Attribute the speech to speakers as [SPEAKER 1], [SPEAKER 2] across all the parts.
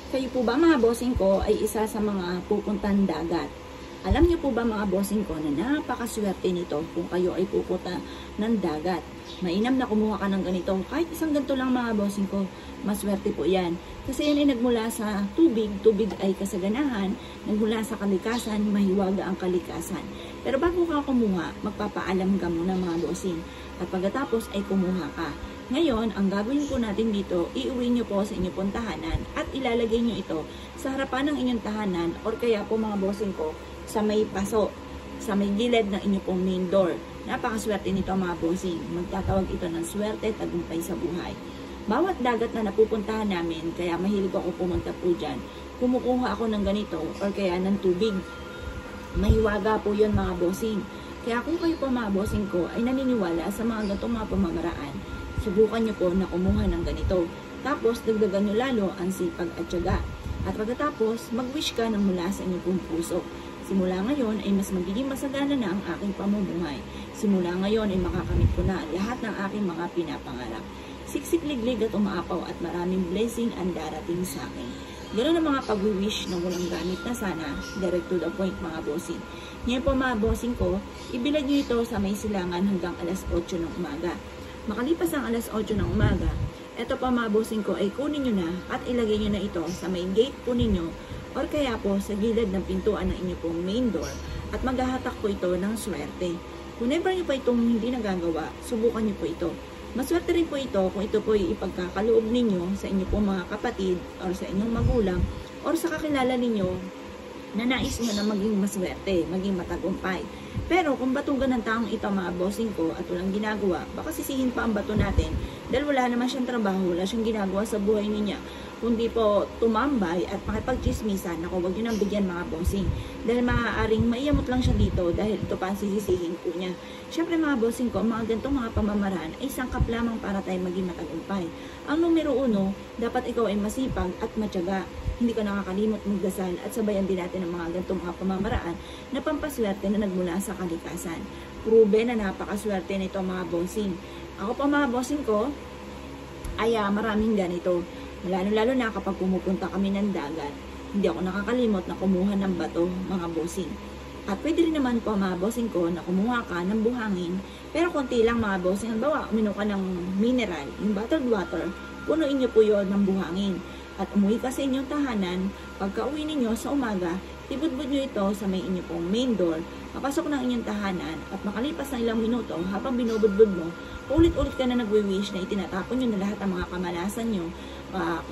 [SPEAKER 1] Kayo po ba mga bossing ko ay isa sa mga pupuntang dagat? Alam niyo po ba mga bossing ko na napakaswerte nito kung kayo ay pupunta ng dagat? Mainam na kumuha ka ng ganito. Kahit isang ganito lang mga bossing ko, maswerte po yan. Kasi yan ay nagmula sa tubig. Tubig ay kasaganahan. Nagmula sa kalikasan, mahiwaga ang kalikasan. Pero bago ka kumuha, magpapaalam ka muna mga bossing. At pagkatapos ay kumuha ka. Ngayon, ang gagawin po natin dito, iuwi nyo po sa inyong pong tahanan at ilalagay nyo ito sa harapan ng inyong tahanan or kaya po mga bossing ko sa may paso, sa may gilid ng inyong pong main door. Napakaswerte nito mga bossing. Magtatawag ito ng swerte, tagumpay sa buhay. Bawat dagat na napupuntahan namin, kaya mahilig ako pumunta po dyan, kumukuha ako ng ganito or kaya ng tubig. Mahiwaga po yun mga bossing. Kaya kung kayo po mga bossing ko ay naniniwala sa mga ganitong mga pamamaraan, subukan nyo po na kumuha ng ganito. Tapos, dagdagan nyo lalo ang sipag at tiyaga. At pagkatapos, mag-wish ka ng mula sa inyong pong puso. Simula ngayon ay mas magiging masagana na ang aking pamumuhay. Simula ngayon ay makakamit ko na lahat ng aking mga pinapangarap. Siksik, liglig at umaapaw at maraming blessing ang darating sa akin. Ganoon ang mga pag-wish na walang gamit na sana, direct to the point mga bossing. Ngayon po mga bossing ko, ibilad nyo ito sa may silangan hanggang alas 8 ng umaga. Makalipas ang alas 8 ng umaga, ito pa mga bossing ko ay kunin nyo na at ilagay nyo na ito sa main gate po ninyo or kaya po sa gilid ng pintuan ng inyong pong main door at maghahatak po ito ng swerte. Whenever nyo pa itong hindi nagagawa, subukan nyo po ito. Maswerte rin po ito kung ito po ay ipagkakaloob ninyo sa inyong pong mga kapatid or sa inyong magulang or sa kakilala ninyo na nais nyo na maging maswerte, maging matagumpay. Pero kung batugan ng taong ito mga bossing ko at walang ginagawa, baka sisihin pa ang bato natin dahil wala naman siyang trabaho, wala siyang ginagawa sa buhay niya. Kundi po tumambay at makipagchismisan. Ako, wag nyo nang bigyan mga bossing. Dahil maaaring maiyamot lang siya dito dahil ito pa ang sisisihin po niya. Siyempre mga bossing ko, mga ganitong mga pamamaraan ay sangkap lamang para tayo maging matagumpay. Ang numero 1, dapat ikaw ay masipag at matyaga. Hindi ka nakakalimot magdasal at sabayan din natin ang mga ganitong mga pamamaraan na pampaswerte na nagmula sa kalikasan. Proven na napakaswerte nito mga bossing. Ako pa mga bossing ko, ay maraming ganito. Lalo na kapag pumupunta kami ng dagat, hindi ako nakakalimot na kumuha ng bato mga bossing. At pwede rin naman po mga bossing ko na kumuha ka ng buhangin, pero konti lang mga bossing. Halimbawa, uminom ka ng mineral, yung bottled water, punuin nyo po yun ng buhangin. At umuwi ka sa inyong tahanan, pagka uwi ninyo sa umaga, ibudbud nyo ito sa may inyong pong main door, papasok ng inyong tahanan, at makalipas ng ilang minuto, habang binubudbud mo, ulit-ulit ka na nagwi-wish na itinatapon nyo na lahat ang mga kamalasan nyo,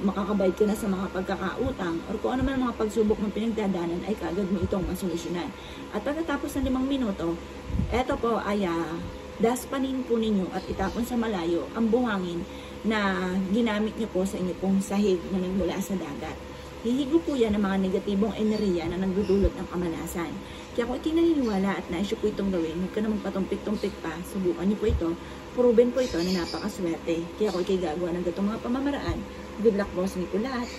[SPEAKER 1] makakabayad ka na sa mga pagkakautang, or kung ano man ang mga pagsubok ng pinagdadanan ay kagad mo itong masolusyonan. At pagkatapos ng 5 minuto, eto po ay daspanin po ninyo at itapon sa malayo ang buhangin na ginamit nyo po sa inyo pong sahig na nagmula sa dagat. Hihigo po yan ng mga negatibong enerhiya na nagdudulot ng kamalasan. Kaya kung ito'y naniniwala at nais po itong gawin, huwag ka na magpatumpik-tumpik pa, subukan nyo po ito. Proven po ito na napakaswerte. Kaya kung ito'y gagawa ng gatong mga pamamaraan, good luck boss nito lahat.